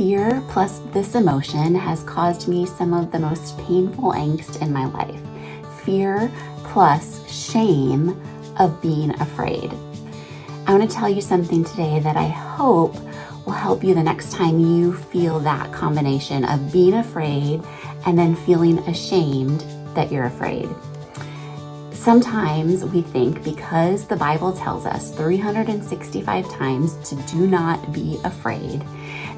Fear plus this emotion has caused me some of the most painful angst in my life. Fear plus shame of being afraid. I want to tell you something today that I hope will help you the next time you feel that combination of being afraid and then feeling ashamed that you're afraid. Sometimes we think because the Bible tells us 365 times to do not be afraid,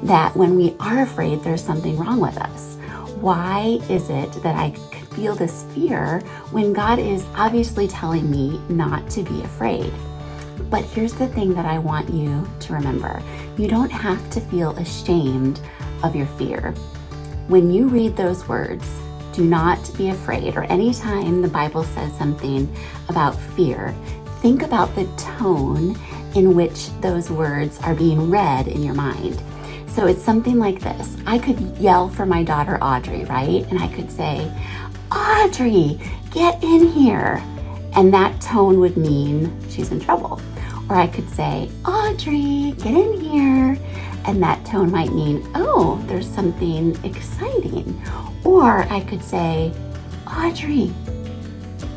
that when we are afraid, there's something wrong with us. Why is it that I feel this fear when God is obviously telling me not to be afraid? But here's the thing that I want you to remember. You don't have to feel ashamed of your fear. When you read those words, do not be afraid, or anytime the Bible says something about fear, think about the tone in which those words are being read in your mind. So it's something like this. I could yell for my daughter Audrey, right? And I could say, Audrey, get in here. And that tone would mean she's in trouble. Or I could say, Audrey, get in here. And that tone might mean, oh, there's something exciting. Or I could say, Audrey,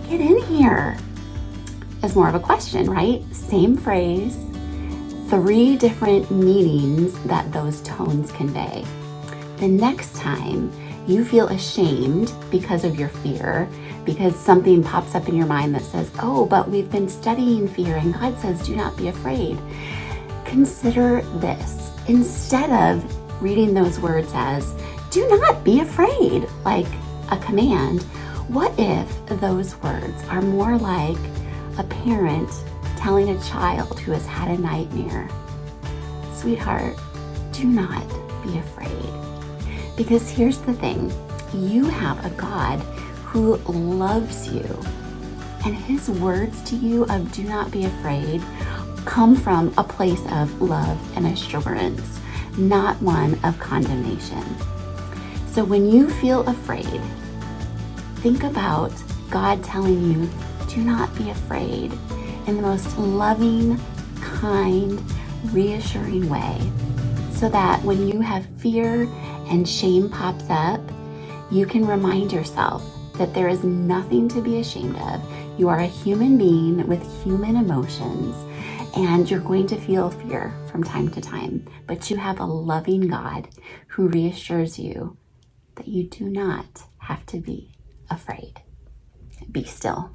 get in here. As more of a question, right? Same phrase, 3 different meanings that those tones convey. The next time you feel ashamed because of your fear, because something pops up in your mind that says, oh, but we've been studying fear and God says, do not be afraid. Consider this. Instead of reading those words as, do not be afraid, like a command, what if those words are more like a parent telling a child who has had a nightmare, sweetheart, do not be afraid. Because here's the thing, you have a God who loves you, and his words to you of do not be afraid come from a place of love and assurance, not one of condemnation. So when you feel afraid, think about God telling you, do not be afraid, in the most loving, kind, reassuring way, so that when you have fear and shame pops up, you can remind yourself that there is nothing to be ashamed of. You are a human being with human emotions, and you're going to feel fear from time to time, but you have a loving God who reassures you that you do not have to be afraid. Be still.